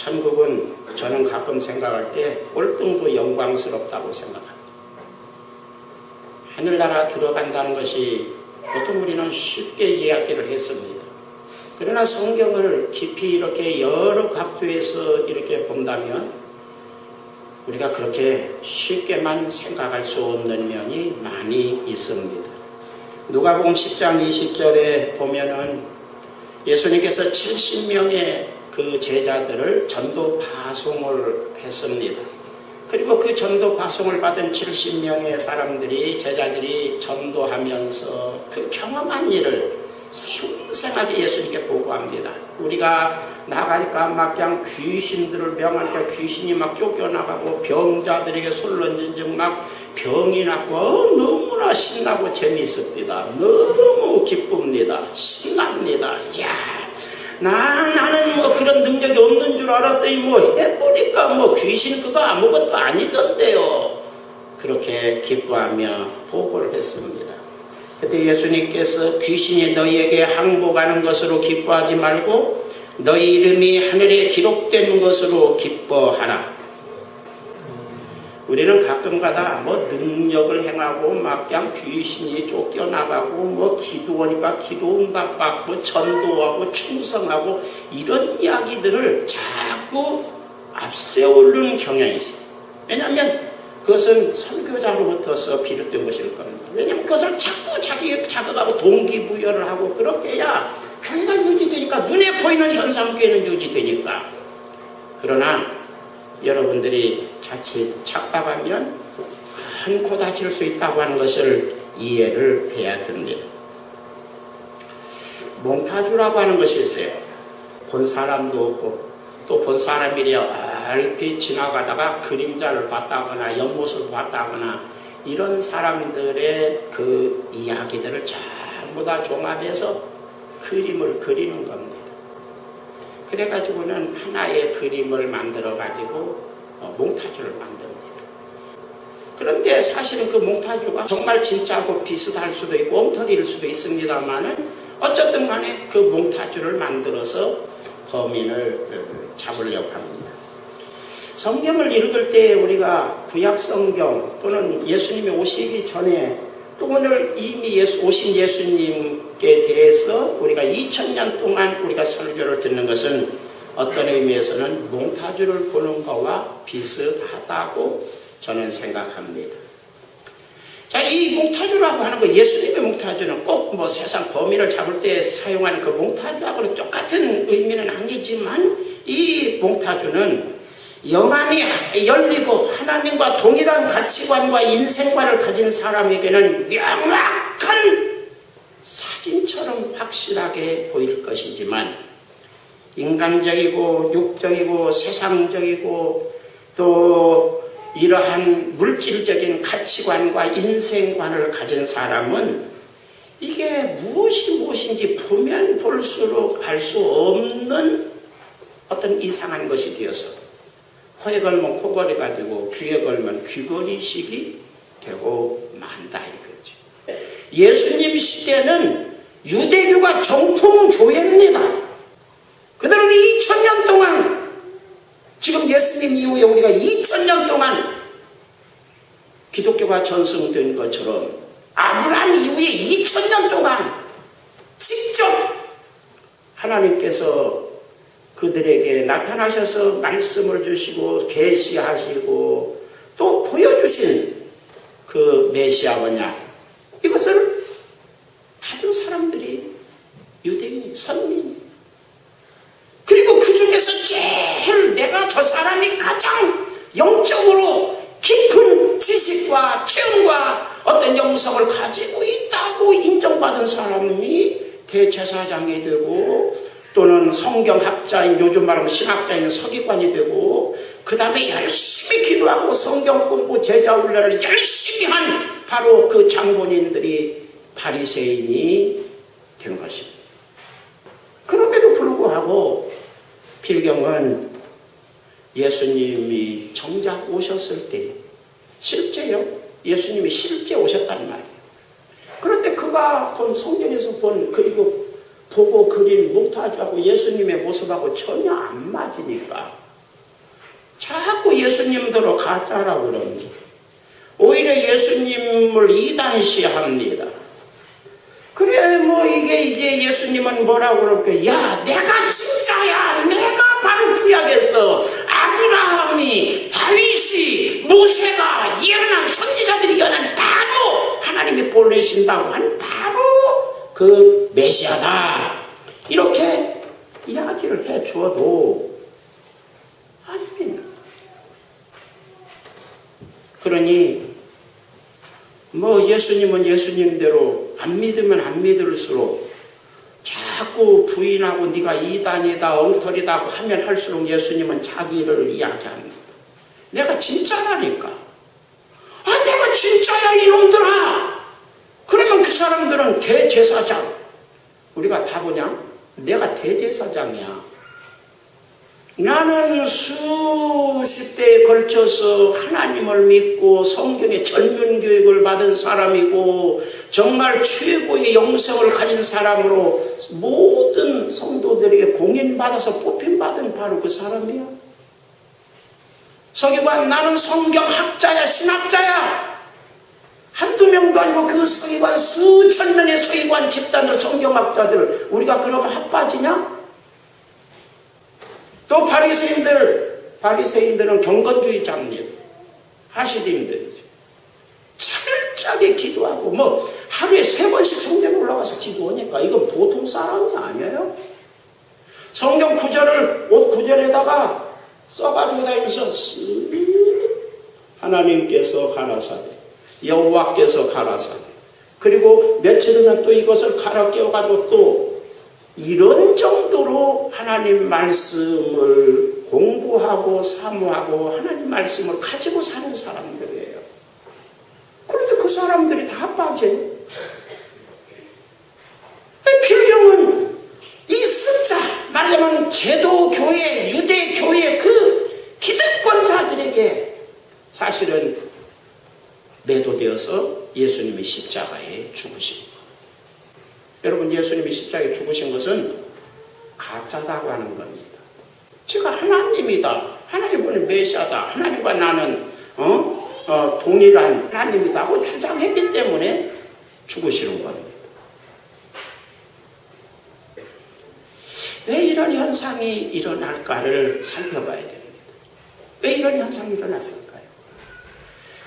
천국은 저는 가끔 생각할 때 꼴등도 영광스럽다고 생각합니다. 하늘나라 들어간다는 것이 보통 우리는 쉽게 이야기를 했습니다. 그러나 성경을 깊이 이렇게 여러 각도에서 이렇게 본다면 우리가 그렇게 쉽게만 생각할 수 없는 면이 많이 있습니다. 누가복음 10장 20절에 보면은 예수님께서 70명의 그 제자들을 전도 파송을 했습니다. 그리고 그 전도 파송을 받은 70명의 사람들이 제자들이 전도하면서 그 경험한 일을 생생하게 예수님께 보고합니다. 우리가 나가니까 막 그냥 귀신들을 명하니까 귀신이 막 쫓겨나가고 병자들에게 손 얹은 즉 막 병이 나고 너무나 신나고 재미있습니다. 너무 기쁩니다. 신납니다. 이야, 나는 뭐 그런 능력이 없는 줄 알았더니 뭐 해보니까 뭐 귀신 그거 아무것도 아니던데요. 그렇게 기뻐하며 보고를 했습니다. 그때 예수님께서 귀신이 너희에게 항복하는 것으로 기뻐하지 말고 너희 이름이 하늘에 기록된 것으로 기뻐하라. 우리는 가끔가다 뭐 능력을 행하고 막 그냥 귀신이 쫓겨나가고 뭐 기도하니까 기도 응답받고 전도하고 충성하고 이런 이야기들을 자꾸 앞세우는 경향이 있어요. 왜냐하면 그것은 선교자로부터서 비롯된 것일 겁니다. 왜냐하면 그것을 자꾸 자극하고 동기부여를 하고 그렇게 해야 교회가 유지되니까, 눈에 보이는 현상교회는 유지되니까. 그러나 여러분들이 자칫 착각하면 큰 코 다칠 수 있다고 하는 것을 이해를 해야 됩니다. 몽타주라고 하는 것이 있어요. 본 사람도 없고 또 본 사람이랴 얼핏 지나가다가 그림자를 봤다거나 옆모습을 봤다거나 이런 사람들의 그 이야기들을 전부 다 종합해서 그림을 그리는 겁니다. 그래가지고는 하나의 그림을 만들어가지고 몽타주를 만듭니다. 그런데 사실은 그 몽타주가 정말 진짜고 비슷할 수도 있고 엉터리일 수도 있습니다만은 어쨌든 간에 그 몽타주를 만들어서 범인을 잡으려고 합니다. 성경을 읽을 때 우리가 구약 성경 또는 예수님이 오시기 전에 또 오늘 이미 오신 예수님께 대해서 우리가 2000년 동안 우리가 설교를 듣는 것은 어떤 의미에서는 몽타주를 보는 것과 비슷하다고 저는 생각합니다. 자, 이 몽타주라고 하는 거, 예수님의 몽타주는 꼭 뭐 세상 범인을 잡을 때 사용하는 그 몽타주하고는 똑같은 의미는 아니지만 이 몽타주는 영안이 열리고 하나님과 동일한 가치관과 인생관을 가진 사람에게는 명확한 사진처럼 확실하게 보일 것이지만 인간적이고 육적이고 세상적이고 또 이러한 물질적인 가치관과 인생관을 가진 사람은 이게 무엇인지 보면 볼수록 알 수 없는 어떤 이상한 것이 되어서 코에 걸면 코걸이가 되고 귀에 걸면 귀걸이식이 되고 만다 이거죠. 예수님 시대는 유대교가 정통교회입니다. 그들은 2000년 동안, 지금 예수님 이후에 우리가 2000년 동안 기독교가 전승된 것처럼 아브라함 이후에 2000년 동안 직접 하나님께서 그들에게 나타나셔서 말씀을 주시고 계시하시고 또 보여주신 그 메시아 뭐냐, 이것을 받은 사람들이 유대인이, 선민이. 그리고 그 중에서 제일 내가 저 사람이 가장 영적으로 깊은 지식과 체험과 어떤 영성을 가지고 있다고 인정받은 사람이 대제사장이 되고 또는 성경학자인, 요즘 말하면 신학자인 서기관이 되고 그 다음에 열심히 기도하고 성경 공부, 제자 훈련을 열심히 한 바로 그 장본인들이 바리새인이 된 것입니다. 그럼에도 불구하고 필경은 예수님이 정작 오셨을 때, 실제요, 예수님이 실제 오셨단 말이에요. 그런데 그가 본 성경에서 본 그리고 보고 그린 몽타주하고 예수님의 모습하고 전혀 안 맞으니까 자꾸 예수님대로 가짜라고 그럽니다. 오히려 예수님을 이단시합니다. 그래 이게 이제 예수님은 뭐라고 그럴까? 야, 내가 진짜야. 내가 바로 구약에서 아브라함이, 다윗이, 모세가 예언한, 선지자들이 예언한 바로 하나님이 보내신다고 한 바로 그 메시아다. 이렇게 이야기를 해 주어도 아닙니다. 그러니 예수님은 예수님대로 안 믿으면 안 믿을수록 자꾸 부인하고 네가 이단이다, 엉터리다 하면 할수록 예수님은 자기를 이야기합니다. 내가 진짜라니까. 내가 진짜야 이놈들아. 그러면 그 사람들은 대제사장. 우리가 바보냐? 내가 대제사장이야. 나는 수십 대에 걸쳐서 하나님을 믿고 성경의 전면교육을 받은 사람이고 정말 최고의 영성을 가진 사람으로 모든 성도들에게 공인받아서 뽑힘받은 바로 그 사람이야. 서기관, 나는 성경학자야, 신학자야. 한두 명도 아니고 그 서기관, 수천 명의 서기관 집단으로 성경학자들, 우리가 그러면 핫빠지냐? 또 바리새인들은 경건주의자입니다. 하시dim들이죠. 철저하게 기도하고 하루에 3번씩 성전에 올라가서 기도하니까 이건 보통 사람이 아니에요. 성경 구절을 옷 구절에다가 써가지고 다니면서 하나님께서 가라사대, 여호와께서 가라사대, 그리고 며칠 후면 또 이것을 갈아 끼워가지고 또 이런 정도로 하나님 말씀을 공부하고 사모하고 하나님 말씀을 가지고 사는 사람들이에요. 그런데 그 사람들이 다 빠져요. 필경은 이 숫자, 말하자면 제도교회, 유대교회 그 기득권자들에게 사실은 매도되어서 예수님의 십자가에 죽으신 거예요. 여러분, 예수님이 십자가에 죽으신 것은 가짜다고 하는 겁니다. 제가 하나님이다, 하나님은 메시아다, 하나님과 나는 동일한 하나님이다 하고 주장했기 때문에 죽으시는 겁니다. 왜 이런 현상이 일어날까를 살펴봐야 됩니다. 왜 이런 현상이 일어났을까요?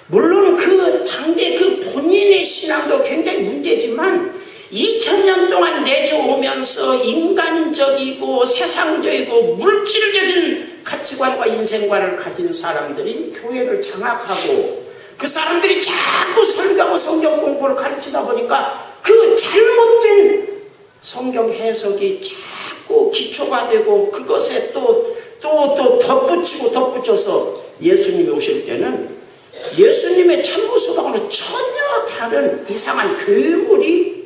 물론 그 당대 그 본인의 신앙도 굉장히 문제지만 2000년 동안 내려오면서 인간적이고 세상적이고 물질적인 가치관과 인생관을 가진 사람들이 교회를 장악하고 그 사람들이 자꾸 설교하고 성경 공부를 가르치다 보니까 그 잘못된 성경 해석이 자꾸 기초가 되고 그것에 또 덧붙여서 예수님이 오실 때는 예수님의 참모습하고는 전혀 다른 이상한 괴물이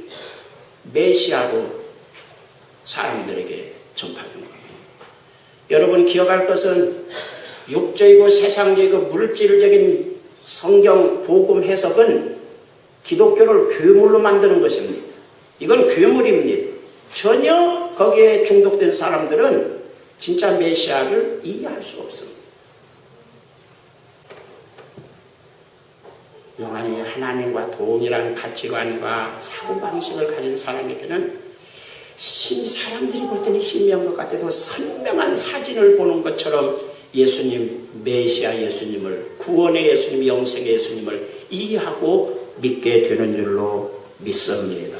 메시아로 사람들에게 전파된 겁니다. 여러분 기억할 것은 육적이고 세상적이고 물질적인 성경 복음 해석은 기독교를 괴물로 만드는 것입니다. 이건 괴물입니다. 전혀 거기에 중독된 사람들은 진짜 메시아를 이해할 수 없습니다. 영원히 하나님과 동일한 가치관과 사고방식을 가진 사람에게는 사람들이 볼 때는 희미한 것 같아도 선명한 사진을 보는 것처럼 예수님, 메시아 예수님을, 구원의 예수님, 영생의 예수님을 이해하고 믿게 되는 줄로 믿습니다.